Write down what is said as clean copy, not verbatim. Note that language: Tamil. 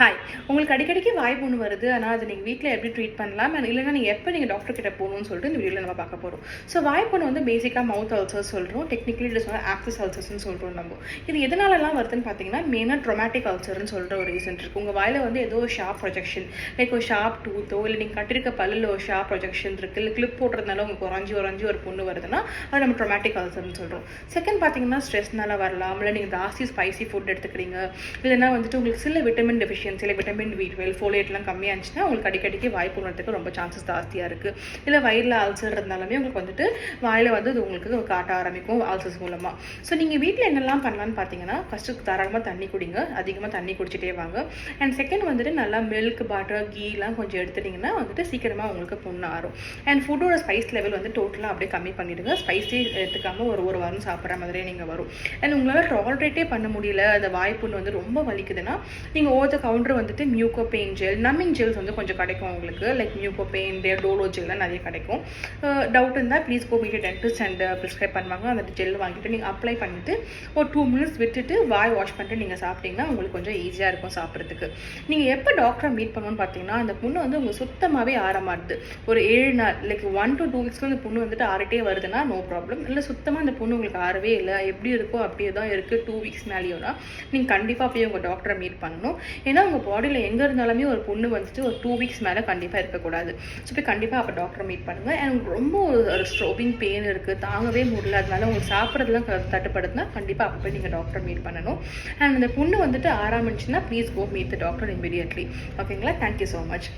ஹாய். உங்களுக்கு அடிக்கடிக்கு வாய் புண்ணு வருது. ஆனால் அது நீங்கள் வீட்டில் எப்படி ட்ரீட் பண்ணலாம் இல்லைன்னா நீங்கள் எப்போ நீங்கள் டாக்டர் கிட்ட போகணும்னு சொல்லிட்டு இந்த வீடியோவில் நம்ம பார்க்க போகிறோம். ஸோ வாய் புண்ணு வந்து பேசிக்காக மவுத் அல்சர்ஸ் சொல்கிறோம். டெக்னிக்கலி இட் இஸ் ஆக்சஸ் அல்சர்ஸ்னு சொல்கிறோம் நம்ம. இது எதனாலலாம் வருதுன்னு பார்த்தீங்கன்னா மெயினாக ட்ரொமேட்டிக் அல்சர்னு சொல்கிற ஒரு ரீசன் இருக்குது. உங்கள் வாயில் வந்து ஏதோ ஒரு ஷார்ப் ப்ரொஜெக்ஷன் லைக் ஒரு ஷார்ப் டூத்தோ இல்லை நீங்கள் கட்டிருக்க பல்லில் ஒரு ஷார்ப் ப்ரொஜெக்ஷன் இருக்குது, இல்லை கிளிப் போடுறதுனால உங்களுக்கு உறைஞ்சி ஒரு புண்ணு வருதுன்னா அது நம்ம ட்ரொமேட்டிக் அல்சர்னு சொல்கிறோம். செகண்ட் பார்த்தீங்கன்னா ஸ்ட்ரெஸ்னால வரலாம், இல்லை நீங்கள் ஜாஸ்தி ஸ்பைசி ஃபுட் எடுத்துக்கிறீங்க, இல்லைன்னா வந்துட்டு உங்களுக்கு சில விட்டமின் டெஃபிஷியன்சி இல்லை விட்டமின் B12 ஃபோலேட்லாம் கம்மியாக இருந்துச்சுன்னா உங்களுக்கு அடிக்கடிக்கு வாய் புண்ணுறதுக்கு ரொம்ப சான்சஸ் ஜாஸ்தியாக இருக்குது. இல்லை வயிறில் அல்சர் இருந்தாலுமே உங்களுக்கு வந்துட்டு வாயில் வந்து அது உங்களுக்கு காட்ட ஆரம்பிக்கும் அல்சர்ஸ் மூலமாக. ஸோ நீங்கள் வீட்டில் என்னெல்லாம் பண்ணலான்னு பார்த்தீங்கன்னா ஃபஸ்ட்டு தாராளமாக தண்ணி குடிங்க, அதிகமாக தண்ணி குடிச்சிட்டே வாங்க. அண்ட் செகண்ட் வந்துட்டு நல்லா மில்க் பட்டர் கீலாம் கொஞ்சம் எடுத்துட்டிங்கன்னா வந்துட்டு சீக்கிரமாக உங்களுக்கு புண்ணு ஆறும். அண்ட் ஃபுட்டோட ஸ்பைஸ் லெவல் வந்து டோட்டலாக அப்படியே கம்மி பண்ணிவிடுங்க. ஸ்பைஸே எடுத்துக்காமல் ஒரு வாரம் சாப்பிட்ற மாதிரியே நீங்கள் வரும். அண்ட் உங்களால் டாலரேட்டே பண்ண முடியல, அந்த வாய்ப்புண்ணு வந்து ரொம்ப வலிக்குதுன்னா நீங்கள் ஓவர் த கவுண்டர் வந்துட்டு மியூகோ பெயின் ஜெல், நம்மிங் ஜெல்ஸ் வந்து கொஞ்சம் கிடைக்கும் உங்களுக்கு, லைக் மியூகோ பெயின் டோலோ ஜெல்லாம் நிறைய கிடைக்கும். டவுட் இருந்தால் please go meet dentist and prescribe பண்ணுவாங்க. அந்த ஜெல் வாங்கிட்டு நீங்கள் அப்ளை பண்ணிவிட்டு ஒரு 2 minutes விட்டுட்டு வாய் வாஷ் பண்ணிட்டு நீங்கள் சாப்பிட்டீங்கன்னா உங்களுக்கு கொஞ்சம் ஈஸியாக இருக்கும் சாப்பிட்றதுக்கு. நீங்கள் எப்போ டாக்டரை மீட் பண்ணணும்னு பார்த்தீங்கன்னா அந்த புண்ணு வந்து உங்களுக்கு சுத்தமாகவே ஆரமாட்டுது. ஒரு 7 நாள் லைக் 1 to 2 weeks அந்த புண்ணு வந்துட்டு ஆறிட்டே வருதுன்னா நோ ப்ராப்ளம். இல்லை சுத்தமாக அந்த புண்ணு உங்களுக்கு ஆறவே இல்லை, எப்படி இருக்கோ அப்படியே தான் இருக்குது 2 weeks மேலேயோனா நீங்கள் கண்டிப்பாக போய் உங்கள் டாக்டரை மீட் பண்ணணும். ஏன்னா உங்கள் பாடியில் எங்கே இருந்தாலுமே ஒரு புண்ணு வந்துட்டு ஒரு 2 weeks மேலே கண்டிப்பாக இருக்கக்கூடாது. ஸோ போய் கண்டிப்பாக அப்போ டாக்டரை மீட் பண்ணுங்கள். அண்ட் ரொம்ப ஒரு ஸ்ட்ரோபிங் பெயின் இருக்குது, தாங்கவே முடியல, அதனால உங்களுக்கு சாப்பிட்றதுலாம் தட்டுப்படுதுன்னா கண்டிப்பாக அப்போ போய் நீங்கள் டாக்டரை மீட் பண்ணணும். அண்ட் அந்த புண்ணு வந்துட்டு ஆரம்பிச்சுன்னா please go meet the doctor immediately. ஓகேங்களா? Thank you so much.